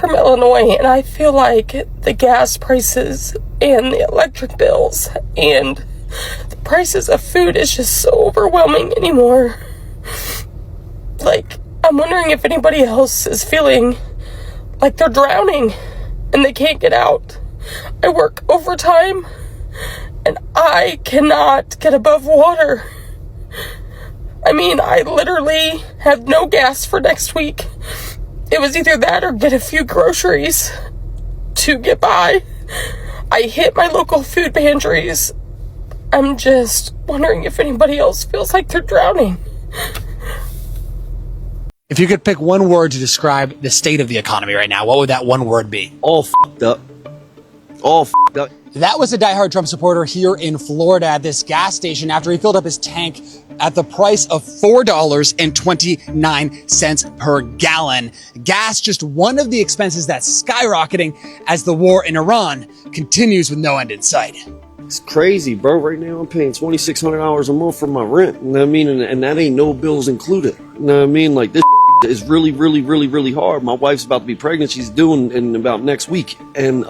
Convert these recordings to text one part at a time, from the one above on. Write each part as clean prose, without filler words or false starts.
from Illinois, and I feel like the gas prices and the electric bills and the prices of food is just so overwhelming anymore. Like, I'm wondering if anybody else is feeling like they're drowning and they can't get out. I work overtime and I cannot get above water. I mean, I literally have no gas for next week. It was either that or get a few groceries to get by. I hit my local food pantries. I'm just wondering if anybody else feels like they're drowning. If you could pick one word to describe the state of the economy right now, what would that one word be? All f***ed up. All f***ed up. That was a diehard Trump supporter here in Florida at this gas station after he filled up his tank at the price of $4.29 per gallon. Gas, just one of the expenses that's skyrocketing as the war in Iran continues with no end in sight. It's crazy, bro. Right now I'm paying $2,600 a month for my rent. You know what I mean? And that ain't no bills included. You know what I mean? Like, this is really, really, really, really hard. My wife's about to be pregnant. She's due in about next week. And,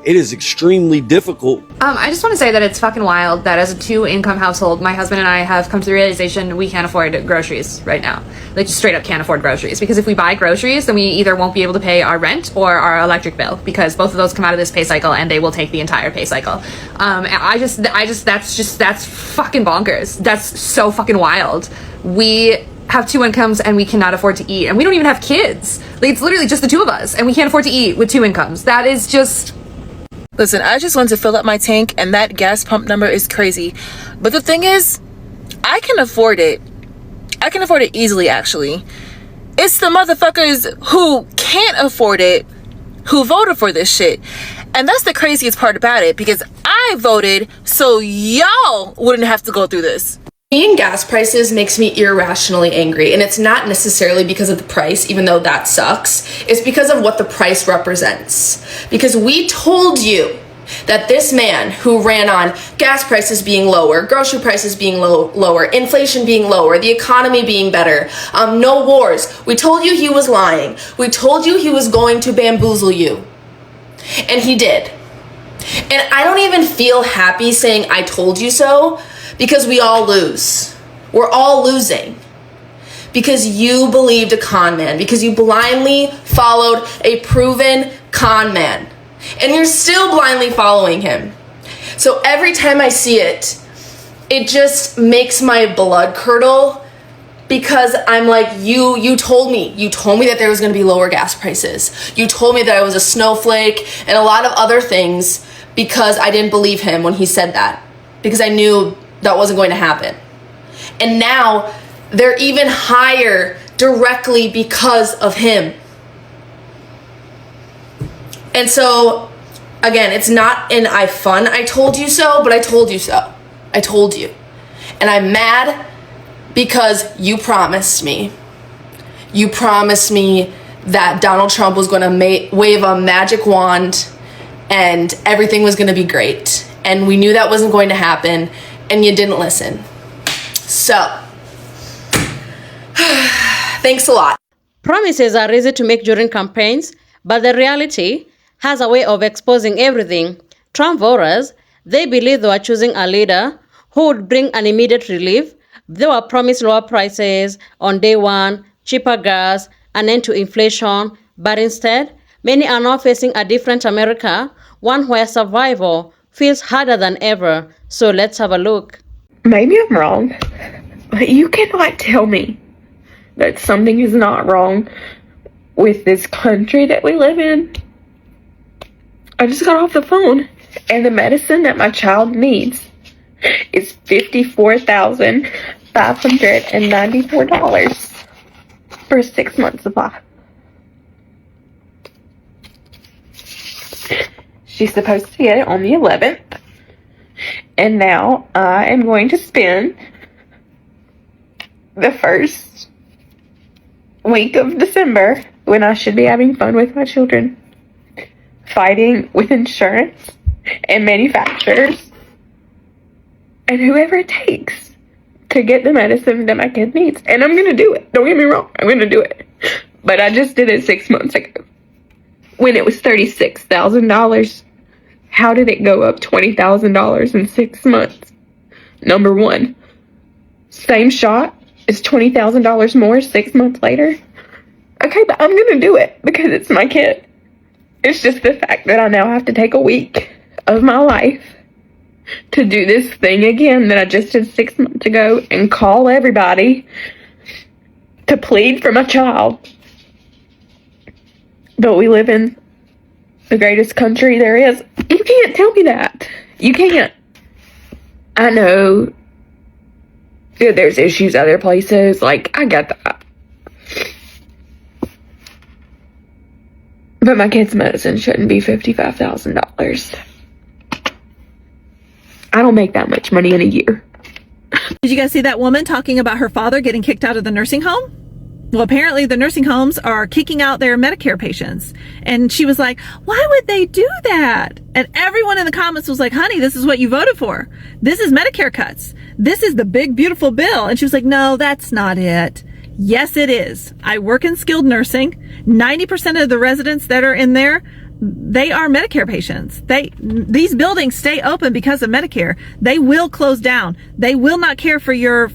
it is extremely difficult. I just want to say that it's fucking wild that as a 2-income household, my husband and I have come to the realization we can't afford groceries right now. Like, just straight up can't afford groceries. Because if we buy groceries, then we either won't be able to pay our rent or our electric bill, because both of those come out of this pay cycle and they will take the entire pay cycle. That's fucking bonkers. That's so fucking wild. We have 2 incomes and we cannot afford to eat. And we don't even have kids. Like, it's literally just the 2 of us and we can't afford to eat with 2 incomes. That is just... Listen, I just went to fill up my tank and that gas pump number is crazy. But the thing is, I can afford it. I can afford it easily, actually. It's the motherfuckers who can't afford it who voted for this shit. And that's the craziest part about it, because I voted so y'all wouldn't have to go through this. Seeing gas prices makes me irrationally angry, and it's not necessarily because of the price, even though that sucks. It's because of what the price represents. Because we told you that this man who ran on gas prices being lower, grocery prices being lower, inflation being lower, the economy being better, no wars. We told you he was lying. We told you he was going to bamboozle you. And he did. And I don't even feel happy saying I told you so, because we all lose. We're all losing. Because you believed a con man. Because you blindly followed a proven con man. And you're still blindly following him. So every time I see it, it just makes my blood curdle. Because I'm like, you told me. You told me that there was going to be lower gas prices. You told me that I was a snowflake and a lot of other things, because I didn't believe him when he said that. Because I knew that wasn't going to happen. And now they're even higher directly because of him. And so, again, it's not an I told you so, but I told you so. I told you. And I'm mad because you promised me. You promised me that Donald Trump was going to wave a magic wand and everything was going to be great. And we knew that wasn't going to happen. And you didn't listen. So, thanks a lot. Promises are easy to make during campaigns, but the reality has a way of exposing everything. Trump voters, they believe they were choosing a leader who would bring an immediate relief. They were promised lower prices on day one, cheaper gas, an end to inflation, but instead, many are now facing a different America, one where survival feels harder than ever. So let's have a look. Maybe I'm wrong, but you cannot tell me that something is not wrong with this country that we live in. I just got off the phone, and the medicine that my child needs is $54,594 for a 6-month supply. She's supposed to get it on the 11th. And now I am going to spend the first week of December, when I should be having fun with my children, fighting with insurance and manufacturers and whoever it takes to get the medicine that my kid needs. And I'm going to do it. Don't get me wrong. I'm going to do it. But I just did it 6 months ago. when it was $36,000. How did it go up $20,000 in 6 months? Number one. Same shot is $20,000 more 6 months later. Okay, but I'm gonna do it because it's my kid. It's just the fact that I now have to take a week of my life to do this thing again that I just did 6 months ago and call everybody to plead for my child. But we live in the greatest country there is. You can't tell me that. You can't. I know there's issues other places. Like, I get that. But my kid's medicine shouldn't be $55,000. I don't make that much money in a year. Did you guys see that woman talking about her father getting kicked out of the nursing home? Well, apparently the nursing homes are kicking out their Medicare patients. And she was like, why would they do that? And everyone in the comments was like, honey, this is what you voted for. This is Medicare cuts. This is the big, beautiful bill. And she was like, no, that's not it. Yes, it is. I work in skilled nursing. 90% of the residents that are in there, they are Medicare patients. These buildings stay open because of Medicare. They will close down. They will not care for your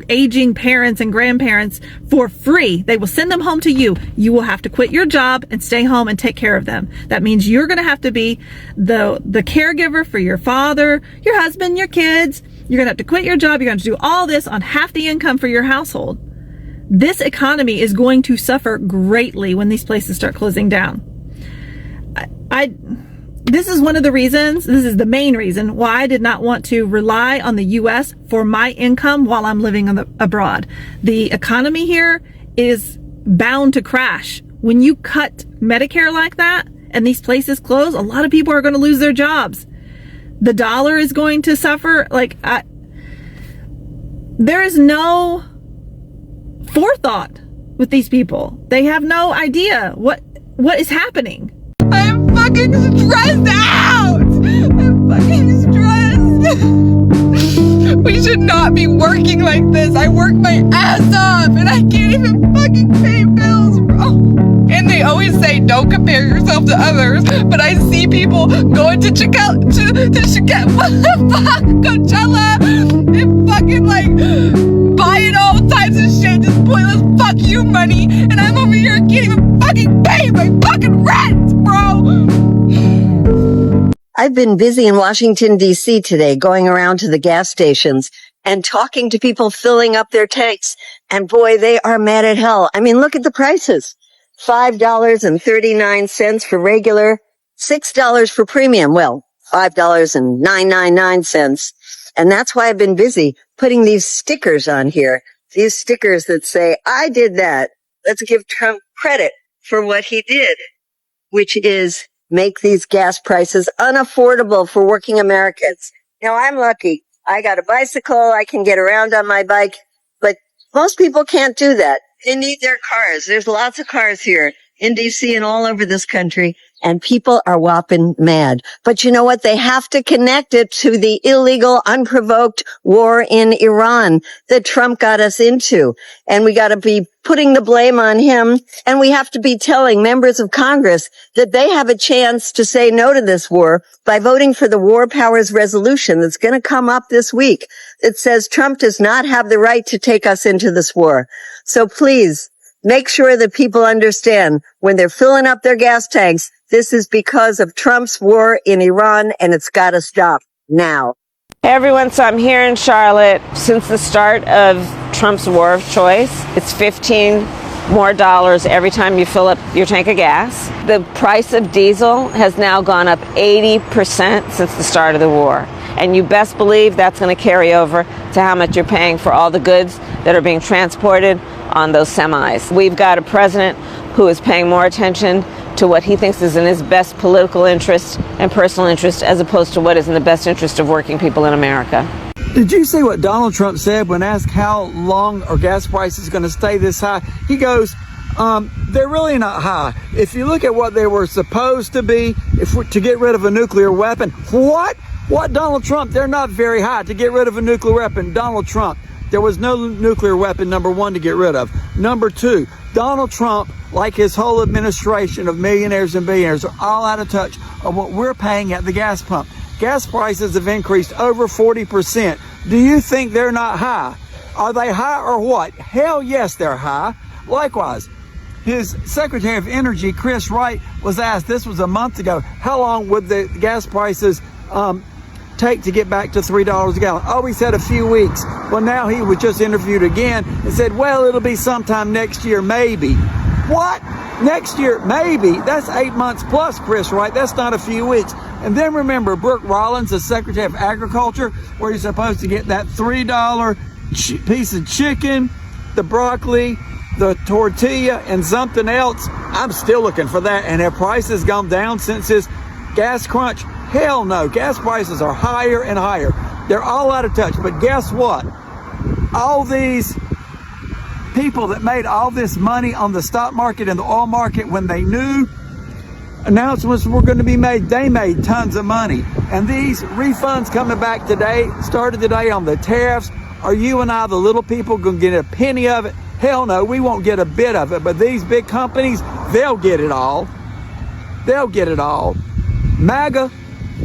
aging parents and grandparents for free. They will send them home to you. You will have to quit your job and stay home and take care of them. That means you're going to have to be the caregiver for your father, your husband, your kids. You're going to have to quit your job. You're going to do all this on half the income for your household. This economy is going to suffer greatly when these places start closing down. This is one of the reasons, this is the main reason why I did not want to rely on the U.S. for my income while I'm living abroad. The economy here is bound to crash. When you cut Medicare like that and these places close, a lot of people are going to lose their jobs. The dollar is going to suffer. There is no forethought with these people. They have no idea what is happening. I'm fucking stressed out. I'm fucking stressed. We should not be working like this. I work my ass off and I can't even fucking pay bills, bro. And they always say don't compare yourself to others, but I see people going to Coachella and fucking buying all types of shit, just pointless fuck you money, and I'm over here and can't even fucking pay my fucking rent, bro. I've been busy in Washington, D.C. today, going around to the gas stations and talking to people filling up their tanks. And boy, they are mad at hell. I mean, look at the prices. $5.39 for regular, $6 for premium. Well, $5.999. And that's why I've been busy putting these stickers on here. These stickers that say, I did that. Let's give Trump credit for what he did, which is make these gas prices unaffordable for working Americans. Now, I'm lucky. I got a bicycle. I can get around on my bike, but most people can't do that. They need their cars. There's lots of cars here in DC and all over this country, and people are whopping mad. But you know what? They have to connect it to the illegal, unprovoked war in Iran that Trump got us into. And we got to be putting the blame on him. And we have to be telling members of Congress that they have a chance to say no to this war by voting for the War Powers Resolution that's going to come up this week. It says Trump does not have the right to take us into this war. So please, make sure that people understand when they're filling up their gas tanks, this is because of Trump's war in Iran, and it's got to stop now. Hey everyone, so I'm here in Charlotte. Since the start of Trump's war of choice, it's $15 more every time you fill up your tank of gas. The price of diesel has now gone up 80% since the start of the war. And you best believe that's going to carry over to how much you're paying for all the goods that are being transported on those semis. We've got a president who is paying more attention to what he thinks is in his best political interest and personal interest as opposed to what is in the best interest of working people in America. Did you see what Donald Trump said when asked how long are gas prices going to stay this high? He goes, they're really not high. If you look at what they were supposed to be to get rid of a nuclear weapon, what? What, Donald Trump? They're not very high to get rid of a nuclear weapon. Donald Trump, There was no nuclear weapon, number one, to get rid of. Number two, Donald Trump, like his whole administration of millionaires and billionaires, are all out of touch of what we're paying at the gas pump. Gas prices have increased over 40%. Do you think they're not high? Are they high or what? Hell yes, they're high. Likewise, his Secretary of Energy, Chris Wright, was asked, this was a month ago, how long would the gas prices take to get back to $3 a gallon? Oh, he said a few weeks. Well, now he was just interviewed again and said, well, it'll be sometime next year, maybe. What? Next year, maybe? That's 8 months plus, Chris Wright. That's not a few weeks. And then remember, Brooke Rollins, the Secretary of Agriculture, where you're supposed to get that $3 piece of chicken, the broccoli, the tortilla, and something else. I'm still looking for that. And have prices gone down since this gas crunch? Hell no. Gas prices are higher and higher. They're all out of touch. But guess what? All these people that made all this money on the stock market and the oil market, when they knew announcements were going to be made, they made tons of money. And these refunds coming back today, started today on the tariffs, are you and I, the little people, going to get a penny of it? Hell no, we won't get a bit of it. But these big companies, they'll get it all. They'll get it all. MAGA,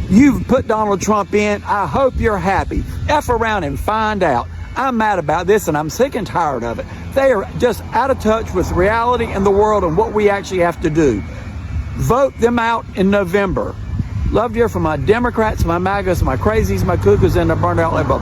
you've put Donald Trump in. I hope you're happy. F around and find out. I'm mad about this and I'm sick and tired of it. They are just out of touch with reality in the world and what we actually have to do. Vote them out in November. Love to hear from my Democrats, my MAGAs, my crazies, my cuckoos, and the burned out label.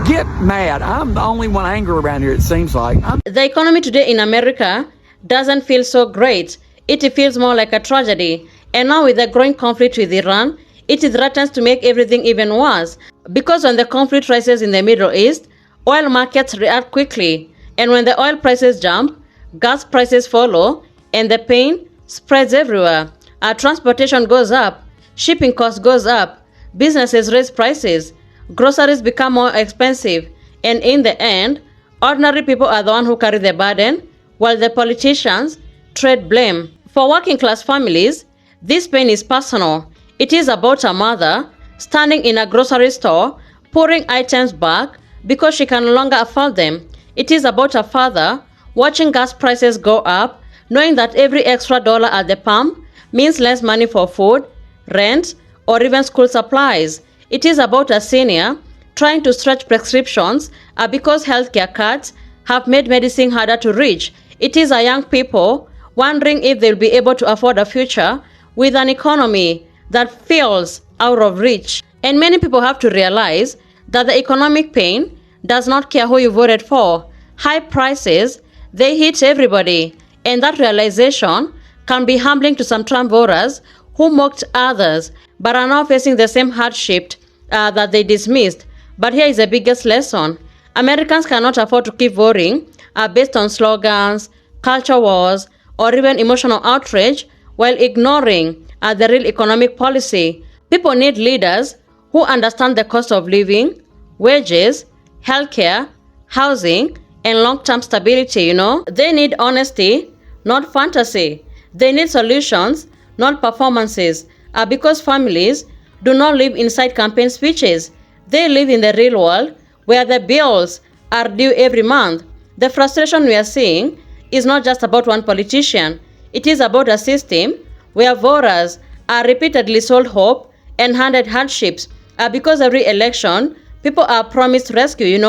Get mad. I'm the only one angry around here, it seems like. The economy today in America doesn't feel so great. It feels more like a tragedy. And now with the growing conflict with Iran, it threatens to make everything even worse. Because when the conflict rises in the Middle East, oil markets react quickly. And when the oil prices jump, gas prices follow, and the pain spreads everywhere. Our transportation goes up, shipping costs goes up, businesses raise prices, groceries become more expensive, and in the end, ordinary people are the ones who carry the burden, while the politicians trade blame. For working class families, this pain is personal. It is about a mother standing in a grocery store, pouring items back because she can no longer afford them. It is about a father watching gas prices go up, knowing that every extra dollar at the pump means less money for food, rent, or even school supplies. It is about a senior trying to stretch prescriptions because healthcare cuts have made medicine harder to reach. It is a young people wondering if they'll be able to afford a future with an economy that feels out of reach. And many people have to realize that the economic pain does not care who you voted for. High prices, they hit everybody. And that realization can be humbling to some Trump voters who mocked others but are now facing the same hardship that they dismissed. But here is the biggest lesson. Americans cannot afford to keep voting based on slogans, culture wars, or even emotional outrage while ignoring the real economic policy. People need leaders who understand the cost of living, wages, healthcare, housing, and long-term stability, They need honesty, not fantasy. They need solutions, not performances. Because families do not live inside campaign speeches. They live in the real world where the bills are due every month. The frustration we are seeing is not just about one politician. It is about a system where voters are repeatedly sold hope and handed hardships. Because every election, people are promised rescue,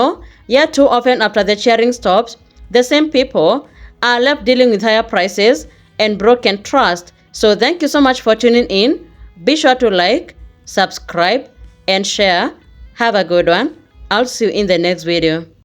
Yet too often after the cheering stops, the same people are left dealing with higher prices and broken trust. So thank you so much for tuning in. Be sure to like, subscribe, and share. Have a good one. I'll see you in the next video.